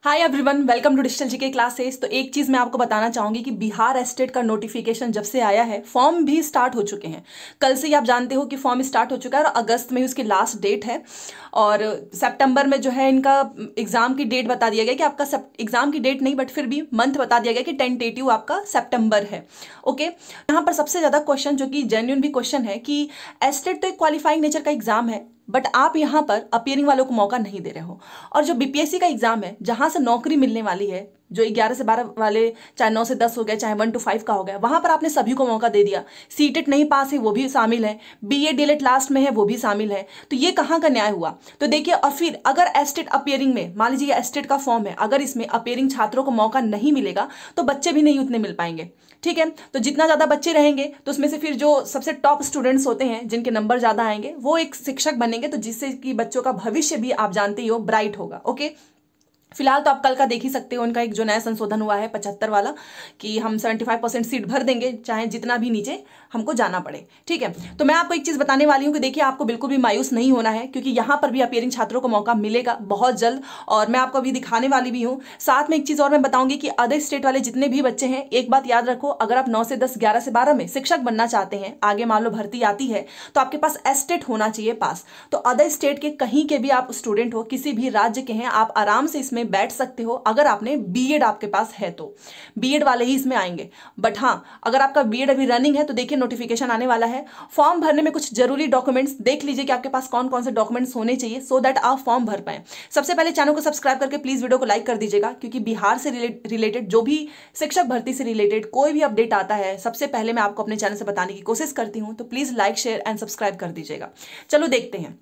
Hi everyone, welcome to digital GK classes. तो एक चीज़ मैं आपको बताना चाहूंगी कि बिहार एस्टेट का नोटिफिकेशन जब से आया है, फॉर्म भी स्टार्ट हो चुके हैं। कल से ही आप जानते हो कि फॉर्म स्टार्ट हो चुका है और अगस्त में ही उसकी लास्ट डेट है। और सितंबर में जो है इनका एग्जाम की डेट बता दिया गया कि आपका एग्जाम की डेट नहीं बट फिर भी मंथ बता दिया गया कि टेंटेटिव आपका सितंबर है। ओके, यहाँ पर सबसे ज़्यादा क्वेश्चन जो कि जेन्युइन भी क्वेश्चन है कि एस्टेट तो एक क्वालिफाइंग नेचर का एग्जाम है, बट आप यहाँ पर अपियरिंग वालों को मौका नहीं दे रहे हो। और जो बीपीएससी का एग्जाम है, जहां से नौकरी मिलने वाली है, जो 11 से 12 वाले, चाहे 9 से 10 हो गया, चाहे 1 to 5 का हो गया, वहां पर आपने सभी को मौका दे दिया। सीटेट नहीं पास है वो भी शामिल है, बीए डीएलएड लास्ट में है वो भी शामिल है। तो ये कहाँ का न्याय हुआ? तो देखिए, और फिर अगर एस्टेट अपियरिंग में, मान लीजिए एस्टेट का फॉर्म है, अगर इसमें अपियरिंग छात्रों को मौका नहीं मिलेगा तो बच्चे भी नहीं उतने मिल पाएंगे। ठीक है, तो जितना ज्यादा बच्चे रहेंगे तो उसमें से फिर जो सबसे टॉप स्टूडेंट्स होते हैं, जिनके नंबर ज्यादा आएंगे, वो एक शिक्षक बनेंगे, तो जिससे कि बच्चों का भविष्य भी आप जानते ही हो ब्राइट होगा। ओके, फिलहाल तो आप कल का देख ही सकते हो, उनका एक जो नया संशोधन हुआ है 75 वाला, कि हम 75% सीट भर देंगे चाहे जितना भी नीचे हमको जाना पड़े। ठीक है, तो मैं आपको एक चीज बताने वाली हूँ कि देखिए, आपको बिल्कुल भी मायूस नहीं होना है, क्योंकि यहाँ पर भी अपियरिंग छात्रों को मौका मिलेगा बहुत जल्द, और मैं आपको अभी दिखाने वाली भी हूँ। साथ में एक चीज और मैं बताऊंगी कि अदर स्टेट वाले जितने भी बच्चे हैं, एक बात याद रखो, अगर आप 9 से 10, 11 से 12 में शिक्षक बनना चाहते हैं, आगे मान लो भर्ती आती है, तो आपके पास एस्टेट होना चाहिए पास। तो अदर स्टेट के कहीं के भी आप स्टूडेंट हो, किसी भी राज्य के हैं, आप आराम से इसमें बैठ सकते हो, अगर आपने बीएड आपके पास है तो। बीएड वाले ही इसमें आएंगे, बट हाँ, अगर आपका बीएड अभी रनिंग है तो देखिए नोटिफिकेशन आने वाला है। फॉर्म भरने में कुछ जरूरी डॉक्यूमेंट्स देख लीजिए कि आपके पास कौन कौन से डॉक्यूमेंट्स होने चाहिए, सो दैट आप फॉर्म भर पाए। सबसे पहले चैनल को सब्सक्राइब करके प्लीज वीडियो को लाइक कर दीजिएगा, क्योंकि बिहार से रिलेटेड जो भी शिक्षक भर्ती से रिलेटेड कोई भी अपडेट आता है, सबसे पहले मैं आपको अपने चैनल से बताने की कोशिश करती हूं। तो please like, share and subscribe कर दीजिएगा। चलो देखते हैं।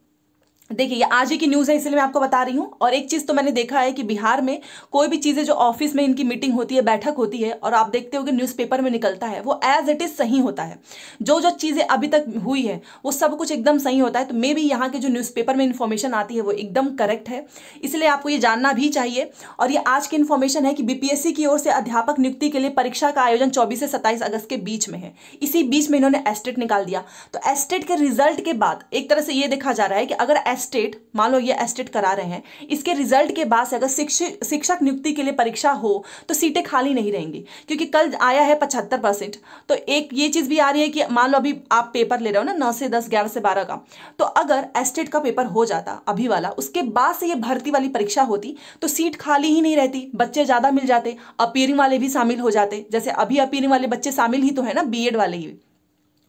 देखिए, ये आज ही की न्यूज़ है, इसलिए मैं आपको बता रही हूँ। और एक चीज़ तो मैंने देखा है कि बिहार में कोई भी चीज़ें जो ऑफिस में इनकी मीटिंग होती है, बैठक होती है, और आप देखते हो कि न्यूज़पेपर में निकलता है, वो एज इट इज़ सही होता है। जो जो चीज़ें अभी तक हुई है वो सब कुछ एकदम सही होता है। तो मे भी यहाँ के जो न्यूज़पेपर में इन्फॉर्मेशन आती है वो एकदम करेक्ट है, इसलिए आपको ये जानना भी चाहिए। और ये आज की इन्फॉर्मेशन है कि बीपीएससी की ओर से अध्यापक नियुक्ति के लिए परीक्षा का आयोजन 24 से 27 अगस्त के बीच में है। इसी बीच में इन्होंने एस्टेट निकाल दिया। तो एस्टेट के रिजल्ट के बाद एक तरह से ये देखा जा रहा है कि अगर एस्टेट, मान लो ये एस्टेट करा रहे हैं, इसके रिजल्ट के बाद से अगर शिक्षक नियुक्ति के लिए परीक्षा हो तो सीटें खाली नहीं रहेंगी, क्योंकि कल आया है 75%। तो एक ये चीज भी आ रही है कि मान लो अभी आप पेपर ले रहे हो ना, 9 से 10, 11 से 12 का, तो अगर एस्टेट का पेपर हो जाता अभी वाला, उसके बाद से ये भर्ती वाली परीक्षा होती तो सीट खाली ही नहीं रहती, बच्चे ज्यादा मिल जाते, अपीयरिंग वाले भी शामिल हो जाते। जैसे अभी अपीयरिंग वाले बच्चे शामिल ही तो है ना, बीएड वाले ही।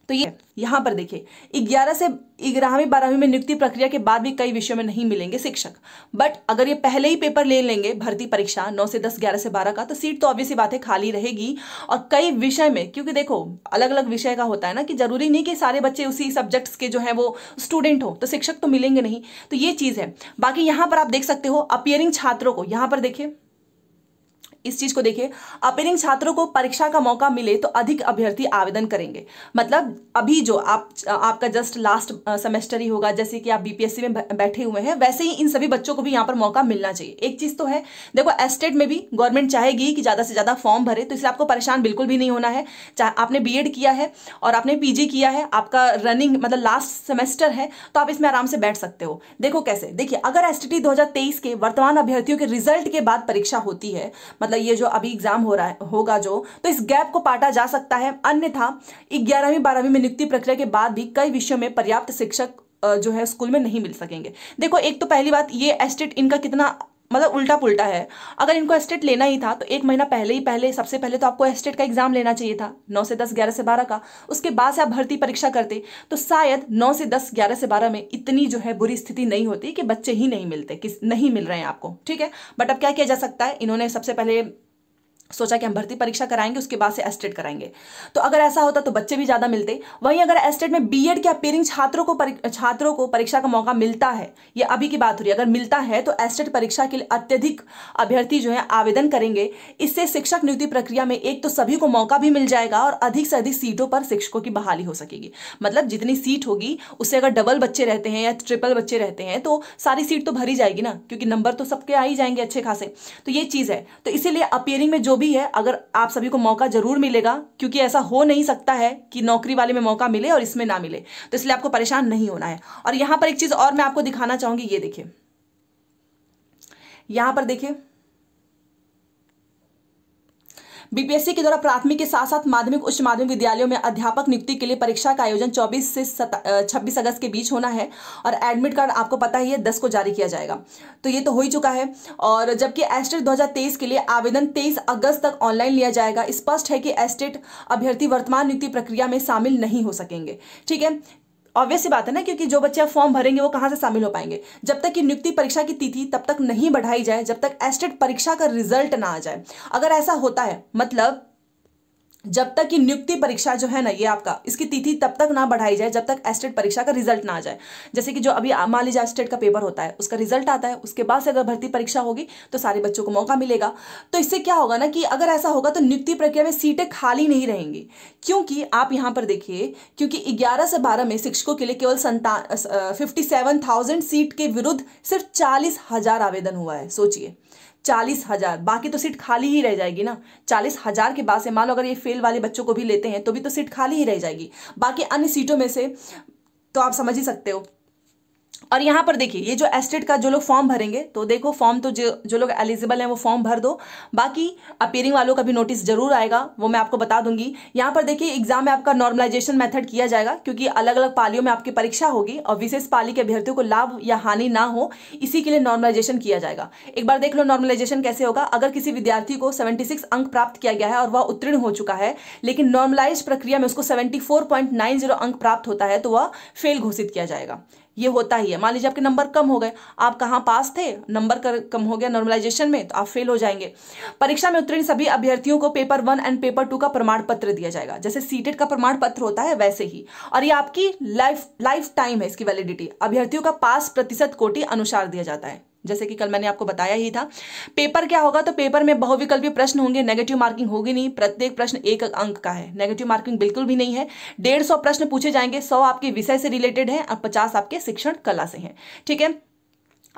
तो ये यहाँ पर देखिए, 11 से 11वीं 12वीं में नियुक्ति प्रक्रिया के बाद भी कई विषयों में नहीं मिलेंगे शिक्षक, बट अगर ये पहले ही पेपर ले लेंगे भर्ती परीक्षा 9 से 10, 11 से 12 का, तो सीट तो ऑब्वियस सी बात है खाली रहेगी। और कई विषय में, क्योंकि देखो अलग अलग विषय का होता है ना, कि जरूरी नहीं कि सारे बच्चे उसी सब्जेक्ट्स के जो है वो स्टूडेंट हो, तो शिक्षक तो मिलेंगे नहीं। तो ये चीज है। बाकी यहाँ पर आप देख सकते हो अपियरिंग छात्रों को, यहाँ पर देखिए, इस चीज को देखिए, अपियरिंग छात्रों को परीक्षा का मौका मिले तो अधिक अभ्यर्थी आवेदन करेंगे। मतलब अभी जो आपका जस्ट लास्ट सेमेस्टर ही होगा, जैसे कि आप बीपीएससी में बैठे हुए हैं, वैसे ही इन सभी बच्चों को भी यहाँ पर मौका मिलना चाहिए। एक चीज तो है, देखो एस्टेट में भी गवर्नमेंट चाहेगी कि ज्यादा से ज्यादा फॉर्म भरे, तो इसलिए आपको परेशान बिल्कुल भी नहीं होना है। चाहे आपने बीएड किया है और आपने पीजी किया है, आपका रनिंग मतलब लास्ट सेमेस्टर है, तो आप इसमें आराम से बैठ सकते हो। देखो कैसे, देखिए, अगर एसटीटी 2023 के वर्तमान अभ्यर्थियों के रिजल्ट के बाद परीक्षा होती है, मतलब ये जो अभी एग्जाम हो रहा है होगा जो, तो इस गैप को पाटा जा सकता है। अन्यथा 11वीं 12वीं में नियुक्ति प्रक्रिया के बाद भी कई विषयों में पर्याप्त शिक्षक जो है स्कूल में नहीं मिल सकेंगे। देखो, एक तो पहली बात, ये एस्टेट इनका कितना मतलब उल्टा पुल्टा है। अगर इनको एस्टेट लेना ही था तो एक महीना पहले सबसे पहले तो आपको एस्टेट का एग्जाम लेना चाहिए था, 9 से 10, 11 से 12 का। उसके बाद से आप भर्ती परीक्षा करते तो शायद 9 से 10, 11 से 12 में इतनी जो है बुरी स्थिति नहीं होती कि बच्चे ही नहीं मिलते, नहीं मिल रहे हैं आपको। ठीक है, बट अब क्या किया जा सकता है, इन्होंने सबसे पहले सोचा कि हम भर्ती परीक्षा कराएंगे, उसके बाद से एस्टेट कराएंगे। तो अगर ऐसा होता तो बच्चे भी ज्यादा मिलते। वहीं अगर एस्टेट में बीएड के अपियरिंग छात्रों को परीक्षा का मौका मिलता है, ये अभी की बात हो रही है, अगर मिलता है तो एस्टेट परीक्षा के लिए अत्यधिक अभ्यर्थी जो है आवेदन करेंगे। इससे शिक्षक नियुक्ति प्रक्रिया में एक तो सभी को मौका भी मिल जाएगा और अधिक से अधिक सीटों पर शिक्षकों की बहाली हो सकेगी। मतलब जितनी सीट होगी उससे अगर डबल बच्चे रहते हैं या ट्रिपल बच्चे रहते हैं तो सारी सीट तो भरी जाएगी ना, क्योंकि नंबर तो सबके आ ही जाएंगे अच्छे खासे। तो ये चीज है। तो इसीलिए अपियरिंग में जो भी है, अगर आप सभी को मौका जरूर मिलेगा, क्योंकि ऐसा हो नहीं सकता है कि नौकरी वाले में मौका मिले और इसमें ना मिले। तो इसलिए आपको परेशान नहीं होना है। और यहां पर एक चीज और मैं आपको दिखाना चाहूंगी, ये देखिए, यहां पर देखिए, बीपीएससी के द्वारा प्राथमिक के साथ साथ माध्यमिक उच्च माध्यमिक विद्यालयों में अध्यापक नियुक्ति के लिए परीक्षा का आयोजन 24 से 26 अगस्त के बीच होना है और एडमिट कार्ड आपको पता ही है 10 को जारी किया जाएगा। तो ये तो हो ही चुका है। और जबकि एस्टेट 2023 के लिए आवेदन 23 अगस्त तक ऑनलाइन लिया जाएगा। स्पष्ट है कि एस्टेट अभ्यर्थी वर्तमान नियुक्ति प्रक्रिया में शामिल नहीं हो सकेंगे। ठीक है, ऑब्वियस सी बात है ना, क्योंकि जो बच्चे फॉर्म भरेंगे वो कहाँ से शामिल हो पाएंगे। जब तक कि नियुक्ति परीक्षा की तिथि तब तक नहीं बढ़ाई जाए जब तक एस्टेट परीक्षा का रिजल्ट ना आ जाए। अगर ऐसा होता है मतलब जब तक कि नियुक्ति परीक्षा जो है ना ये आपका, इसकी तिथि तब तक ना बढ़ाई जाए जब तक एस्टेट परीक्षा का रिजल्ट ना आ जाए। जैसे कि जो अभी मान लीजिए एस्टेट का पेपर होता है, उसका रिजल्ट आता है, उसके बाद से अगर भर्ती परीक्षा होगी तो सारे बच्चों को मौका मिलेगा। तो इससे क्या होगा ना कि अगर ऐसा होगा तो नियुक्ति प्रक्रिया में सीटें खाली नहीं रहेंगी। क्योंकि आप यहां पर देखिए, क्योंकि 11 से 12 में शिक्षकों के लिए केवल 57,000 सीट के विरुद्ध सिर्फ 40,000 आवेदन हुआ है। सोचिए 40,000, बाकी तो सीट खाली ही रह जाएगी ना। 40,000 के बाद से मान लो अगर ये फेल वाले बच्चों को भी लेते हैं तो भी तो सीट खाली ही रह जाएगी बाकी अन्य सीटों में से। तो आप समझ ही सकते हो। और यहाँ पर देखिए ये जो एस्टेट का जो लोग फॉर्म भरेंगे तो देखो फॉर्म तो जो लोग एलिजिबल हैं वो फॉर्म भर दो। बाकी अपीयरिंग वालों का भी नोटिस जरूर आएगा, वो मैं आपको बता दूंगी। यहाँ पर देखिए एग्जाम में आपका नॉर्मलाइजेशन मेथड किया जाएगा क्योंकि अलग अलग पालियों में आपकी परीक्षा होगी और विशेष पाली के अभ्यर्थियों को लाभ या हानि ना हो, इसी के लिए नॉर्मलाइजेशन किया जाएगा। एक बार देख लो नॉर्मलाइजेशन कैसे होगा। अगर किसी विद्यार्थी को 76 अंक प्राप्त किया गया है और वह उत्तीर्ण हो चुका है लेकिन नॉर्मलाइज प्रक्रिया में उसको 74.90 अंक प्राप्त होता है तो वह फेल घोषित किया जाएगा। ये होता ही है। मान लीजिए आपके नंबर कम हो गए, आप कहाँ पास थे, नंबर कम हो गया नॉर्मलाइजेशन में, तो आप फेल हो जाएंगे। परीक्षा में उत्तीर्ण सभी अभ्यर्थियों को पेपर 1 एंड पेपर 2 का प्रमाण पत्र दिया जाएगा, जैसे सीटेट का प्रमाण पत्र होता है वैसे ही। और ये आपकी लाइफ टाइम है इसकी वैलिडिटी। अभ्यर्थियों का पास प्रतिशत कोटि अनुसार दिया जाता है, जैसे कि कल मैंने आपको बताया ही था। पेपर क्या होगा, तो पेपर में बहुविकल्पीय प्रश्न होंगे, नेगेटिव मार्किंग होगी नहीं। प्रत्येक प्रश्न 1 अंक का है, नेगेटिव मार्किंग बिल्कुल भी नहीं है। 150 प्रश्न पूछे जाएंगे, 100 आपके विषय से रिलेटेड हैं और 50 आपके शिक्षण कला से हैं। ठीक है,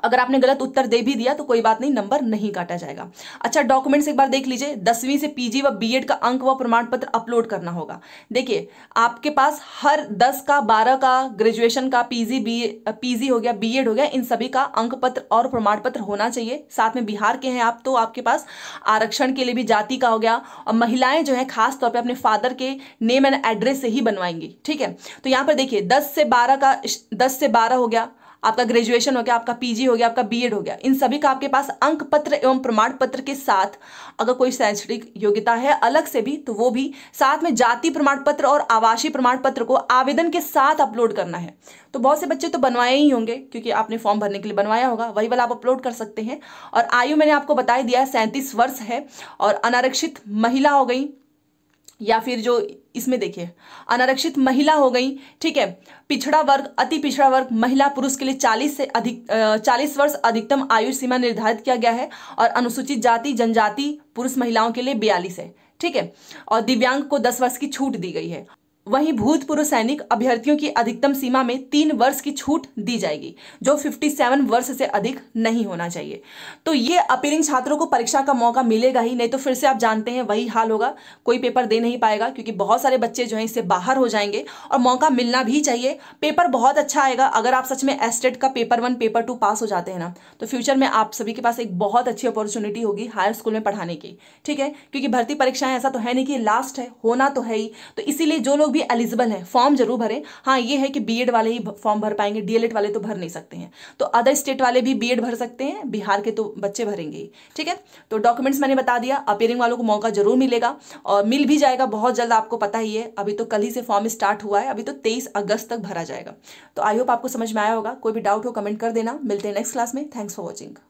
अगर आपने गलत उत्तर दे भी दिया तो कोई बात नहीं, नंबर नहीं काटा जाएगा। अच्छा, डॉक्यूमेंट्स एक बार देख लीजिए। 10वीं से पीजी व बीएड का अंक व प्रमाण पत्र अपलोड करना होगा। देखिए आपके पास हर 10 का, 12 का, ग्रेजुएशन का, पीजी हो गया, बीएड हो गया, इन सभी का अंक पत्र और प्रमाण पत्र होना चाहिए। साथ में बिहार के हैं आप तो आपके पास आरक्षण के लिए भी जाति का हो गया। और महिलाएं जो है खास तौर पर अपने फादर के नेम एंड एड्रेस से ही बनवाएंगी। ठीक है, तो यहाँ पर देखिए 10 से 12 हो गया, आपका ग्रेजुएशन हो गया, आपका पीजी हो गया, आपका बीएड हो गया, इन सभी का आपके पास अंक पत्र एवं प्रमाण पत्र के साथ अगर कोई शैक्षणिक योग्यता है अलग से भी तो वो भी, साथ में जाति प्रमाण पत्र और आवासीय प्रमाण पत्र को आवेदन के साथ अपलोड करना है। तो बहुत से बच्चे तो बनवाए ही होंगे क्योंकि आपने फॉर्म भरने के लिए बनवाया होगा, वही वाला आप अपलोड कर सकते हैं। और आयु मैंने आपको बता दिया 37 वर्ष है। और अनारक्षित महिला हो गई या फिर जो इसमें देखिए अनारक्षित महिला हो गई। ठीक है, पिछड़ा वर्ग, अति पिछड़ा वर्ग, महिला पुरुष के लिए 40 वर्ष अधिकतम आयु सीमा निर्धारित किया गया है। और अनुसूचित जाति जनजाति पुरुष महिलाओं के लिए 42 है। ठीक है, और दिव्यांग को 10 वर्ष की छूट दी गई है। वहीं भूतपूर्व सैनिक अभ्यर्थियों की अधिकतम सीमा में 3 वर्ष की छूट दी जाएगी, जो 57 वर्ष से अधिक नहीं होना चाहिए। तो ये अपीयरिंग छात्रों को परीक्षा का मौका मिलेगा ही, नहीं तो फिर से आप जानते हैं वही हाल होगा, कोई पेपर दे नहीं पाएगा क्योंकि बहुत सारे बच्चे जो हैं इससे बाहर हो जाएंगे। और मौका मिलना भी चाहिए, पेपर बहुत अच्छा आएगा। अगर आप सच में एस्टेट का पेपर 1 पेपर 2 पास हो जाते हैं ना, तो फ्यूचर में आप सभी के पास एक बहुत अच्छी अपॉर्चुनिटी होगी हायर स्कूल में पढ़ाने की। ठीक है, क्योंकि भर्ती परीक्षाएं ऐसा तो है नहीं कि लास्ट है, होना तो है ही। तो इसीलिए जो लोग भी एलिजिबल हैं फॉर्म जरूर भरें। हाँ, ये है कि बीएड वाले ही फॉर्म भर पाएंगे, डीएलएड वाले तो भर नहीं सकते हैं। तो अदर स्टेट वाले भी बीएड भर सकते हैं, बिहार के तो बच्चे भरेंगे ही। ठीक है, तो डॉक्यूमेंट्स मैंने बता दिया। अपीयरिंग वालों को मौका जरूर मिलेगा और मिल भी जाएगा बहुत जल्द, आपको पता ही है। अभी तो कल ही से फॉर्म स्टार्ट हुआ है, अभी तो 23 अगस्त तक भरा जाएगा। तो आई होप आपको समझ में आया होगा। कोई भी डाउट हो कमेंट कर देना। मिलते हैं नेक्स्ट क्लास में। Thanks for watching.